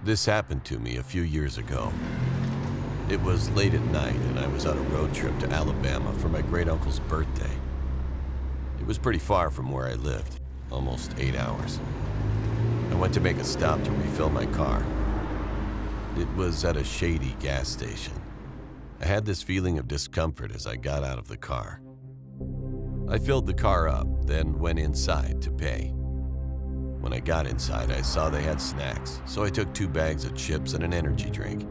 This happened to me a few years ago. It was late at night and I was on a road trip to Alabama for my great-uncle's birthday. It was pretty far from where I lived, almost 8 hours. I went to make a stop to refill my car. It was at a shady gas station. I had this feeling of discomfort as I got out of the car. I filled the car up, then went inside to pay. When I got inside, I saw they had snacks, so I took 2 bags of chips and an energy drink.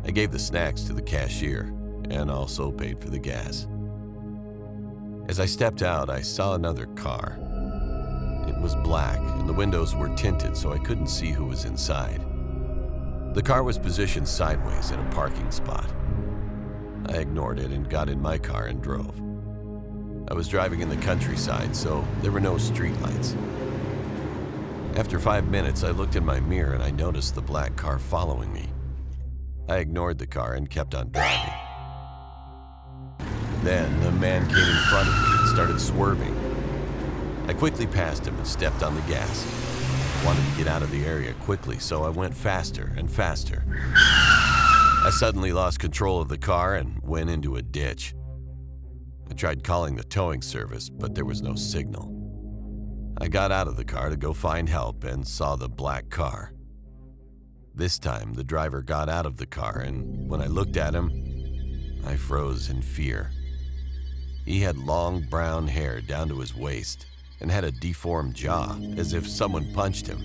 I gave the snacks to the cashier and also paid for the gas. As I stepped out, I saw another car. It was black and the windows were tinted, so I couldn't see who was inside. The car was positioned sideways in a parking spot. I ignored it and got in my car and drove. I was driving in the countryside, so there were no streetlights. After 5 minutes, I looked in my mirror and I noticed the black car following me. I ignored the car and kept on driving. Then the man came in front of me and started swerving. I quickly passed him and stepped on the gas. I wanted to get out of the area quickly, so I went faster and faster. I suddenly lost control of the car and went into a ditch. I tried calling the towing service, but there was no signal. I got out of the car to go find help and saw the black car. This time, the driver got out of the car, and when I looked at him, I froze in fear. He had long brown hair down to his waist and had a deformed jaw, as if someone punched him.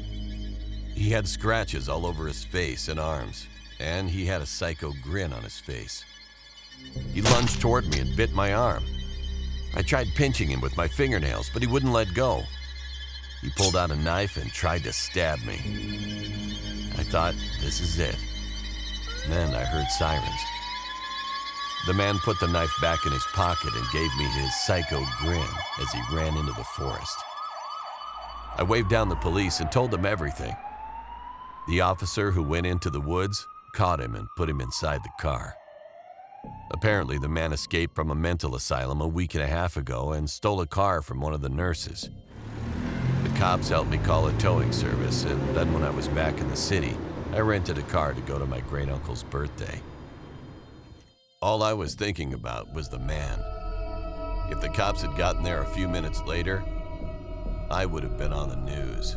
He had scratches all over his face and arms, and he had a psycho grin on his face. He lunged toward me and bit my arm. I tried pinching him with my fingernails, but he wouldn't let go. He pulled out a knife and tried to stab me. I thought, this is it. Then I heard sirens. The man put the knife back in his pocket and gave me his psycho grin as he ran into the forest. I waved down the police and told them everything. The officer who went into the woods caught him and put him inside the car. Apparently, the man escaped from a mental asylum a week and a half ago and stole a car from one of the nurses. The cops helped me call a towing service, and then when I was back in the city, I rented a car to go to my great-uncle's birthday. All I was thinking about was the man. If the cops had gotten there a few minutes later, I would have been on the news.